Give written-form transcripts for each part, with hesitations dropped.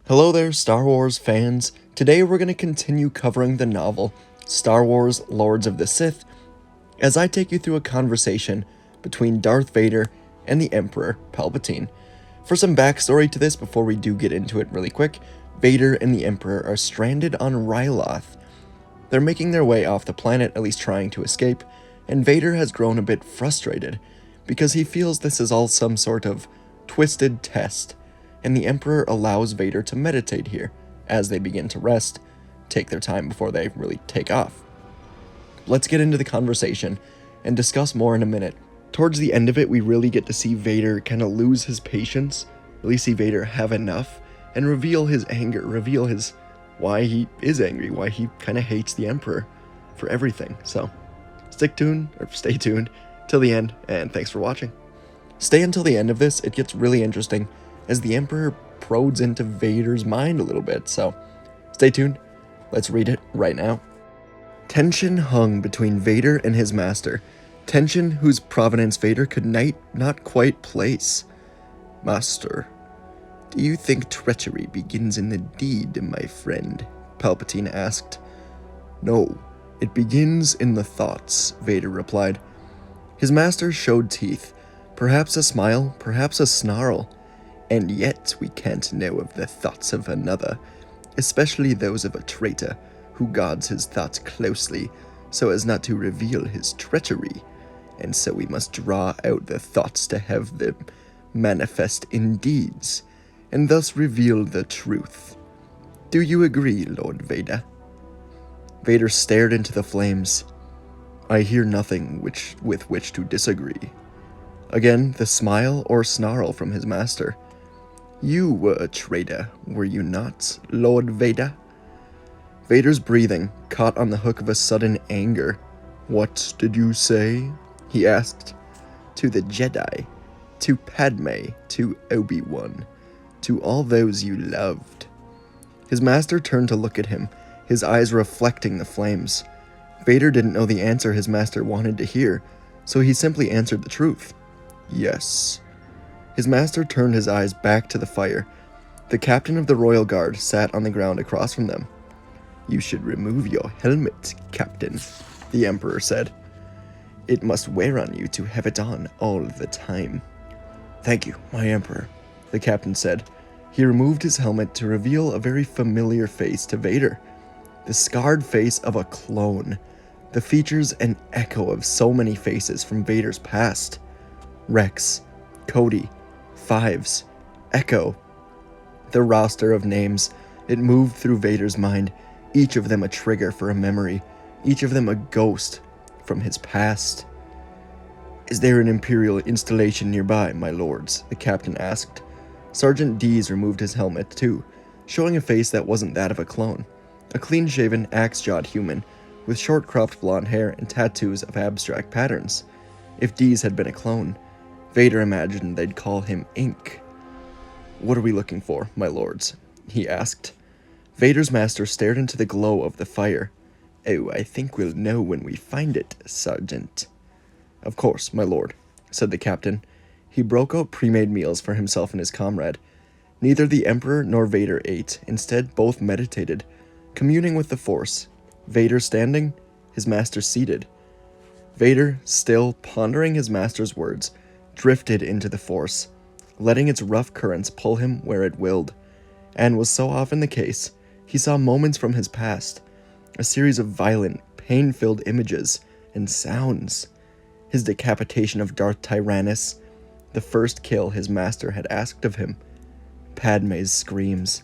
Hello there, Star Wars fans. Today we're going to continue covering the novel Star Wars Lords of the Sith as I take you through a conversation between Darth Vader and the Emperor Palpatine. For some backstory to this before we do get into it really quick, Vader and the Emperor are stranded on Ryloth. They're making their way off the planet, at least trying to escape, and Vader has grown a bit frustrated because he feels this is all some sort of twisted test, and the Emperor allows Vader to meditate here as they begin to rest, take their time before they really take off. Let's get into the conversation and discuss more in a minute. Towards the end of it, we really get to see Vader kind of lose his patience, really see Vader have enough, and reveal his anger, reveal his why he is angry, why he kind of hates the Emperor for everything. So stay tuned till the end, and thanks for watching. Stay until the end of this, it gets really interesting as the Emperor prods into Vader's mind a little bit, so stay tuned, let's read it right now. Tension hung between Vader and his master, tension whose provenance Vader could not quite place. Master, do you think treachery begins in the deed, my friend? Palpatine asked. No, it begins in the thoughts, Vader replied. His master showed teeth, perhaps a smile, perhaps a snarl. And yet we can't know of the thoughts of another, especially those of a traitor who guards his thoughts closely so as not to reveal his treachery, and so we must draw out the thoughts to have them manifest in deeds, and thus reveal the truth. Do you agree, Lord Vader? Vader stared into the flames. I hear nothing with which to disagree. Again, the smile or snarl from his master. You were a traitor, were you not, Lord Vader? Vader's breathing caught on the hook of a sudden anger. What did you say? He asked. To the Jedi, to Padme, to Obi-Wan, to all those you loved. His master turned to look at him, his eyes reflecting the flames. Vader didn't know the answer his master wanted to hear, so he simply answered the truth. Yes. His master turned his eyes back to the fire. The captain of the Royal Guard sat on the ground across from them. You should remove your helmet, Captain, the Emperor said. It must wear on you to have it on all the time. Thank you, my Emperor, the captain said. He removed his helmet to reveal a very familiar face to Vader. The scarred face of a clone. The features an echo of so many faces from Vader's past. Rex, Cody, Fives, Echo. The roster of names, it moved through Vader's mind, each of them a trigger for a memory, each of them a ghost from his past. Is there an Imperial installation nearby, my lords? The captain asked. Sergeant Dees removed his helmet too, showing a face that wasn't that of a clone. A clean-shaven, axe-jawed human, with short-cropped blonde hair and tattoos of abstract patterns. If Dees had been a clone, Vader imagined they'd call him Ink. What are we looking for, my lords? He asked. Vader's master stared into the glow of the fire. Oh, I think we'll know when we find it, Sergeant. Of course, my lord, said the captain. He broke out pre-made meals for himself and his comrade. Neither the Emperor nor Vader ate. Instead, both meditated, communing with the Force. Vader standing, his master seated. Vader, still pondering his master's words, drifted into the Force, letting its rough currents pull him where it willed. And was so often the case, he saw moments from his past, a series of violent, pain-filled images and sounds. His decapitation of Darth Tyrannus, the first kill his master had asked of him. Padme's screams,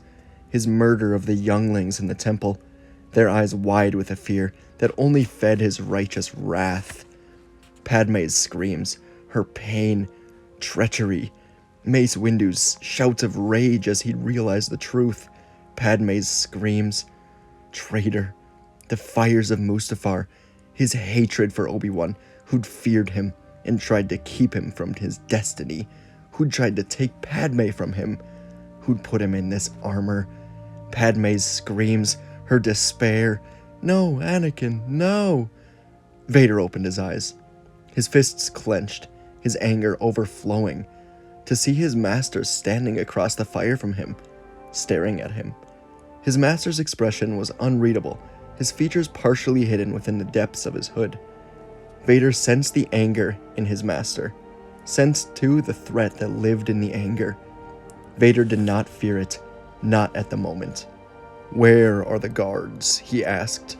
his murder of the younglings in the temple, their eyes wide with a fear that only fed his righteous wrath. Padme's screams, her pain, treachery, Mace Windu's shouts of rage as he realized the truth, Padme's screams, traitor, the fires of Mustafar, his hatred for Obi-Wan, who'd feared him and tried to keep him from his destiny, who'd tried to take Padme from him, who'd put him in this armor, Padme's screams, her despair, no, Anakin, no. Vader opened his eyes, his fists clenched, his anger overflowing, to see his master standing across the fire from him, staring at him. His master's expression was unreadable, his features partially hidden within the depths of his hood. Vader sensed the anger in his master, sensed too the threat that lived in the anger. Vader did not fear it, not at the moment. "Where are the guards?" he asked.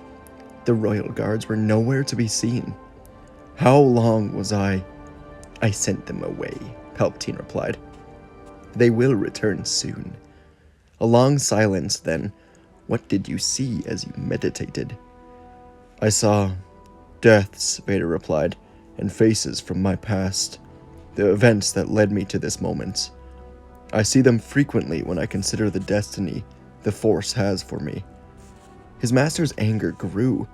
The royal guards were nowhere to be seen. "How long was I sent them away," Palpatine replied. "They will return soon." A long silence, then. "What did you see as you meditated?" "I saw deaths," Vader replied, "and faces from my past, the events that led me to this moment. I see them frequently when I consider the destiny the Force has for me." His master's anger grew,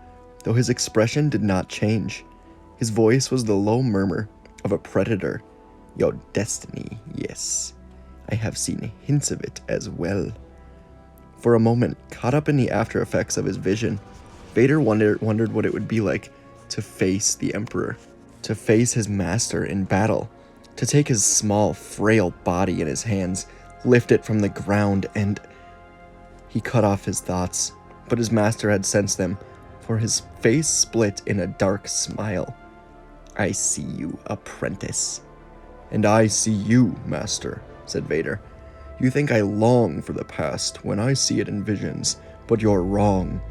though his expression did not change. His voice was the low murmur of a predator. "Your destiny, yes. I have seen hints of it as well." For a moment, caught up in the after effects of his vision, Vader wondered what it would be like to face the Emperor, to face his master in battle, to take his small, frail body in his hands, lift it from the ground, and... He cut off his thoughts, but his master had sensed them, for his face split in a dark smile. "I see you, apprentice." "And I see you, master," said Vader. "You think I long for the past when I see it in visions, but you're wrong.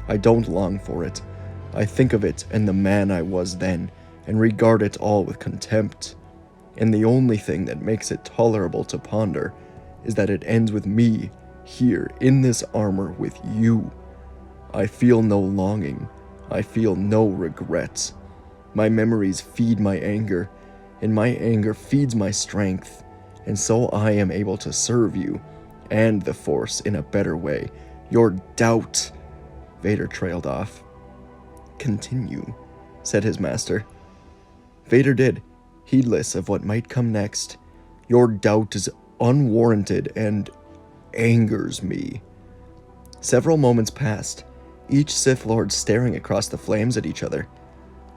I don't long for it. I think of it and the man I was then, and regard it all with contempt. And the only thing that makes it tolerable to ponder is that it ends with me, here in this armor with you. I feel no longing. I feel no regret. My memories feed my anger, and my anger feeds my strength, and so I am able to serve you and the Force in a better way. Your doubt..." Vader trailed off. "Continue," said his master. Vader did, heedless of what might come next. "Your doubt is unwarranted and angers me." Several moments passed, each Sith Lord staring across the flames at each other.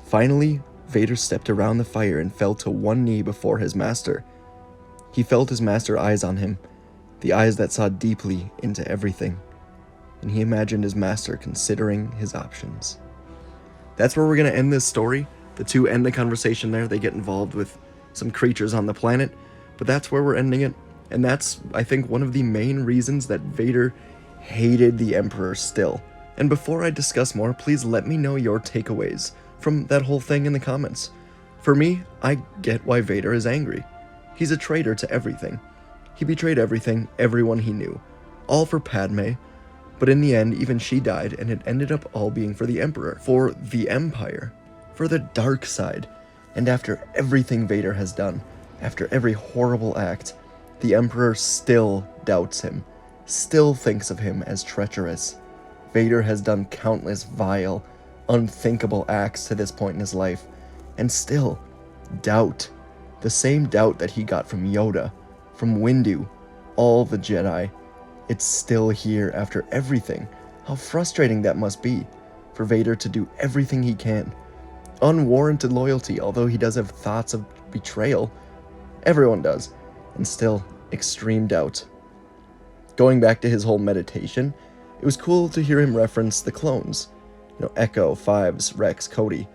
Finally, Vader stepped around the fire and fell to one knee before his master. He felt his master's eyes on him, the eyes that saw deeply into everything, and he imagined his master considering his options. That's where we're going to end this story. The two end the conversation there. They get involved with some creatures on the planet, but that's where we're ending it. And that's, I think, one of the main reasons that Vader hated the Emperor still. And before I discuss more, please let me know your takeaways from that whole thing in the comments. For me, I get why Vader is angry. He's a traitor to everything. He betrayed everything, everyone he knew. All for Padme, but in the end, even she died, and it ended up all being for the Emperor, for the Empire, for the dark side. And after everything Vader has done, after every horrible act, the Emperor still doubts him, still thinks of him as treacherous. Vader has done countless vile, unthinkable acts to this point in his life, and still, doubt. The same doubt that he got from Yoda, from Windu, all the Jedi. It's still here after everything. How frustrating that must be, for Vader to do everything he can. Unwarranted loyalty, although he does have thoughts of betrayal. Everyone does. And still, extreme doubt. Going back to his whole meditation, it was cool to hear him reference the clones. Echo, Fives, Rex, Cody.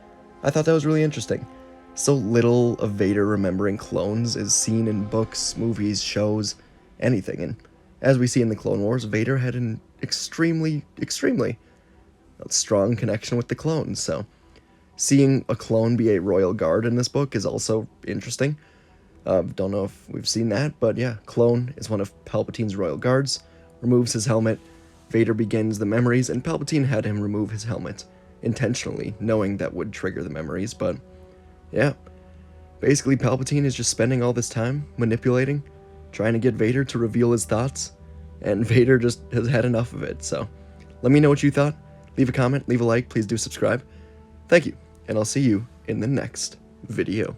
I thought that was really interesting. So little of Vader remembering clones is seen in books, movies, shows, anything. And as we see in the Clone Wars, Vader had an extremely strong connection with the clones. So seeing a clone be a royal guard in this book is also interesting. Don't know if we've seen that, but yeah, clone is one of Palpatine's royal guards, removes his helmet, Vader begins the memories, and Palpatine had him remove his helmet, intentionally, knowing that would trigger the memories, but yeah. Basically, Palpatine is just spending all this time manipulating, trying to get Vader to reveal his thoughts, and Vader just has had enough of it, so let me know what you thought. Leave a comment, leave a like, please do subscribe. Thank you, and I'll see you in the next video.